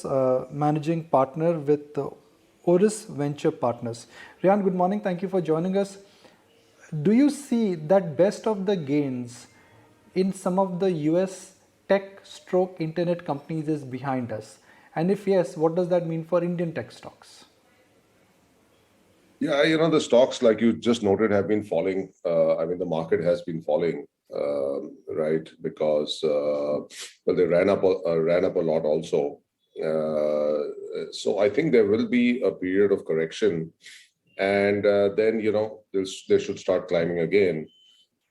Partners, managing partner with Orios Venture Partners. Rehan, good morning. Thank you for joining us. Do you see that best of the gains in some of the US tech stroke internet companies is behind us? And if yes, what does that mean for Indian tech stocks? Yeah, the stocks, like you just noted, have been falling. The market has been falling, right? Because they ran up a lot also. So I think there will be a period of correction, and then they should start climbing again.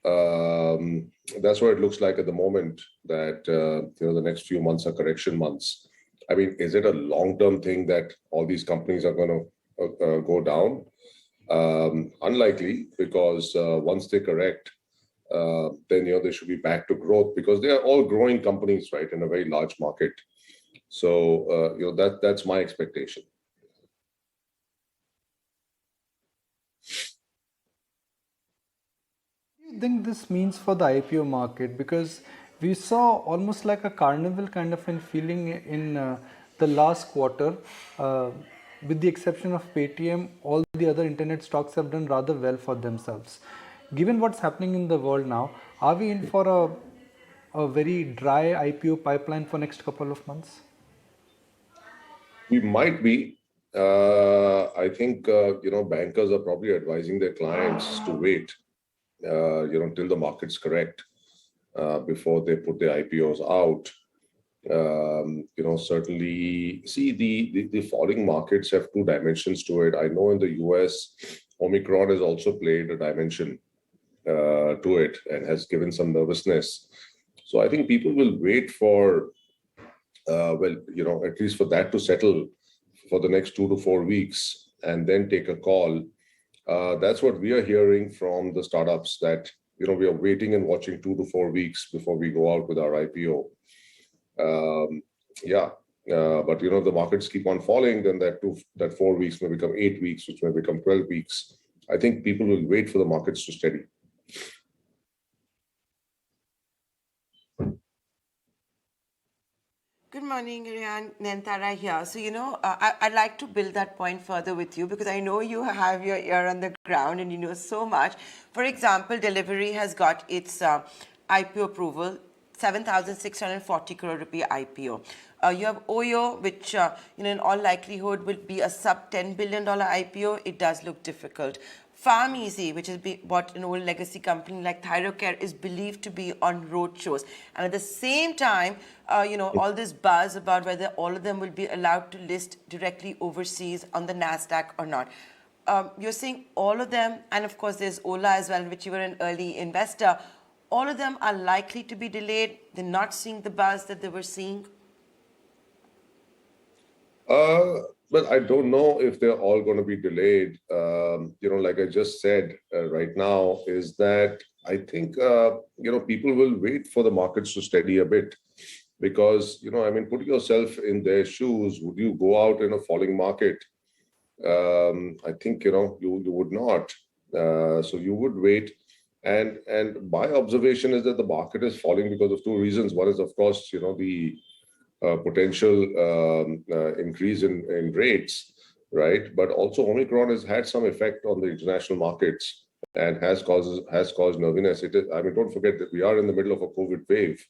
That's what it looks like at the moment. That the next few months are correction months. I mean, is it a long-term thing that all these companies are going to go down? Unlikely, because once they correct, then they should be back to growth, because they are all growing companies, right, in a very large market. So that's my expectation. What do you think this means for the IPO market? Because we saw almost like a carnival kind of a feeling in the last quarter. With the exception of Paytm, all the other internet stocks have done rather well for themselves. Given what's happening in the world now, are we in for a very dry IPO pipeline for next couple of months? We might be. I think bankers are probably advising their clients to wait, till the market's correct, before they put their IPOs out. Certainly, see, the falling markets have two dimensions to it. I know in the US, Omicron has also played a dimension to it and has given some nervousness. So I think people will wait for, at least for that to settle for the next 2 to 4 weeks, and then take a call. That's what we are hearing from the startups, that we are waiting and watching 2 to 4 weeks before we go out with our IPO. But if the markets keep on falling, then that 4 weeks may become 8 weeks, which may become 12 weeks. I think people will wait for the markets to steady. Good morning, Rehan. Nentara here. So, I'd like to build that point further with you, because I know you have your ear on the ground and you know so much. For example, Delivery has got its IPO approval, 7,640 crore rupee IPO. You have Oyo, which in all likelihood will be a sub $10 billion IPO. It does look difficult. PharmEasy, which has bought an old legacy company like Thyrocare, is believed to be on road shows. And at the same time, all this buzz about whether all of them will be allowed to list directly overseas on the NASDAQ or not. You're saying all of them, and of course there's Ola as well, which you were an early investor. All of them are likely to be delayed. They're not seeing the buzz that they were seeing. But I don't know if they're all going to be delayed. Like I just said, right now is that I think, people will wait for the markets to steady a bit, because, put yourself in their shoes. Would you go out in a falling market? I think, you would not. So you would wait. And my observation is that the market is falling because of two reasons. One is, of course, the potential increase in rates, right? But also Omicron has had some effect on the international markets and has caused nervousness. Don't forget that we are in the middle of a COVID wave.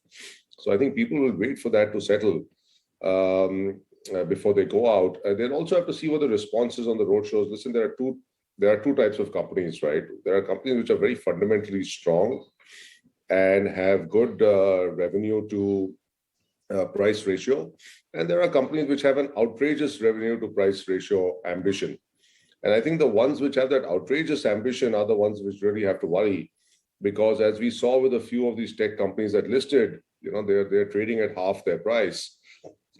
So I think people will wait for that to settle before they go out. They'll also have to see what the response is on the roadshows. Listen, there are two types of companies, right? There are companies which are very fundamentally strong and have good revenue to price ratio, and there are companies which have an outrageous revenue to price ratio ambition. And I think the ones which have that outrageous ambition are the ones which really have to worry, because as we saw with a few of these tech companies that listed, they're trading at half their price.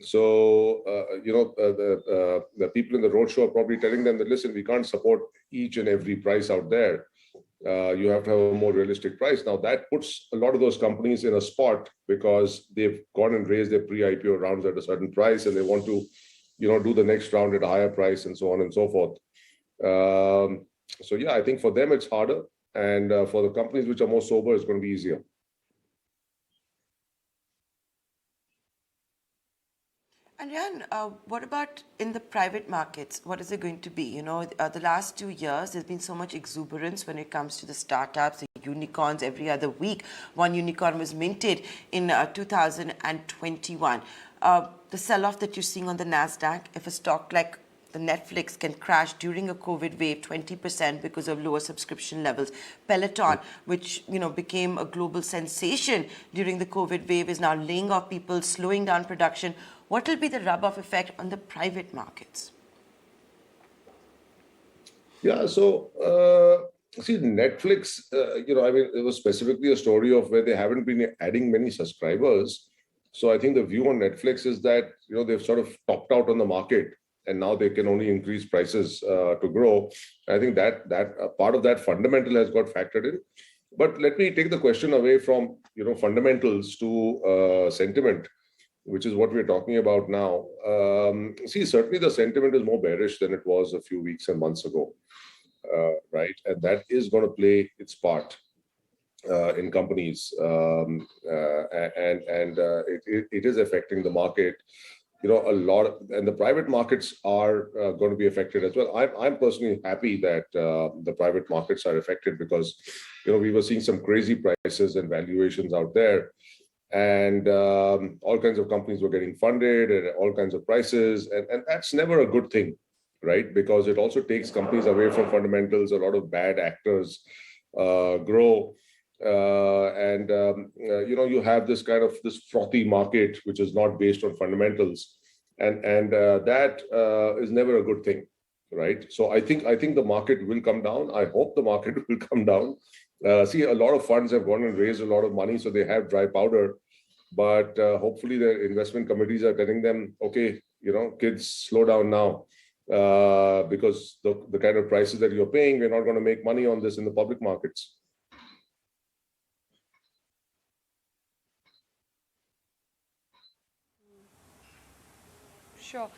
So the people in the roadshow are probably telling them that, listen, we can't support each and every price out there. You have to have a more realistic price. Now that puts a lot of those companies in a spot, because they've gone and raised their pre-IPO rounds at a certain price, and they want to, do the next round at a higher price, and so on and so forth. I think for them it's harder, and for the companies which are more sober, it's going to be easier. And Rehan, what about in the private markets? What is it going to be? You know, the last 2 years, there's been so much exuberance when it comes to the startups, the unicorns. Every other week, one unicorn was minted in 2021. The sell-off that you're seeing on the Nasdaq, if a stock like the Netflix can crash during a COVID wave 20% because of lower subscription levels. Peloton, which became a global sensation during the COVID wave, is now laying off people, slowing down production. What will be the rub-off effect on the private markets? Yeah, so see, Netflix, I mean, it was specifically a story of where they haven't been adding many subscribers. So I think the view on Netflix is that, they've sort of topped out on the market and now they can only increase prices to grow. I think that part of that fundamental has got factored in. But let me take the question away from, fundamentals to sentiment, which is what we're talking about now. See, certainly the sentiment is more bearish than it was a few weeks and months ago, right? And that is going to play its part in companies, and it is affecting the market. A lot, and the private markets are going to be affected as well. I'm personally happy that the private markets are affected because, we were seeing some crazy prices and valuations out there, and all kinds of companies were getting funded at all kinds of prices, and that's never a good thing, right? Because it also takes companies away from fundamentals. A lot of bad actors grow. You have this kind of this frothy market, which is not based on fundamentals, and that is never a good thing, right? So I think the market will come down. I hope the market will come down. See, a lot of funds have gone and raised a lot of money, so they have dry powder, but hopefully their investment committees are telling them, okay, kids, slow down now, because the kind of prices that you're paying, we're not going to make money on this in the public markets. Sure.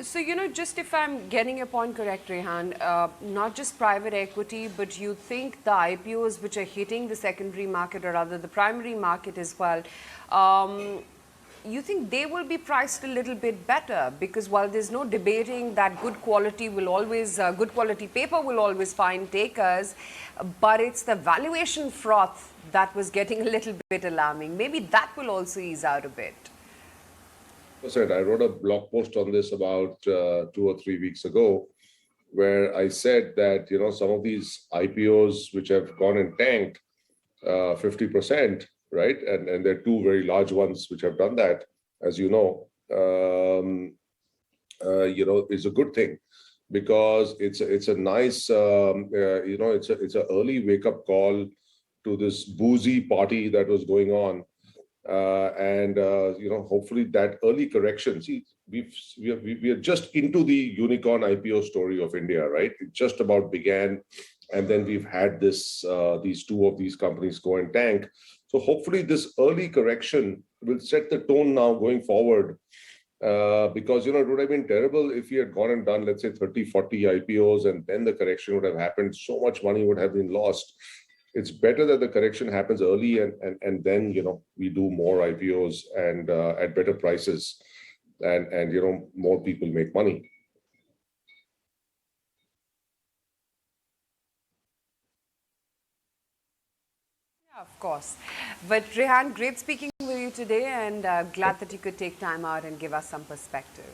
So, just if I'm getting your point correct, Rehan, not just private equity, but you think the IPOs which are hitting the secondary market, or rather the primary market as well, you think they will be priced a little bit better? Because while there's no debating that good quality paper will always find takers, but it's the valuation froth that was getting a little bit alarming. Maybe that will also ease out a bit. I wrote a blog post on this about 2 or 3 weeks ago, where I said that some of these IPOs which have gone and tanked 50%, right, and there are two very large ones which have done that, as is a good thing, because it's a nice it's an early wake up call to this boozy party that was going on. Hopefully that early correction. See, we are just into the unicorn IPO story of India, right? It just about began, and then we've had these two of these companies go and tank. So hopefully this early correction will set the tone now going forward. Because it would have been terrible if we had gone and done, let's say, 30, 40 IPOs, and then the correction would have happened. So much money would have been lost. It's better that the correction happens early, and then we do more IPOs and at better prices, and more people make money. Yeah, of course. But Rehan, great speaking with you today, and glad that you could take time out and give us some perspective.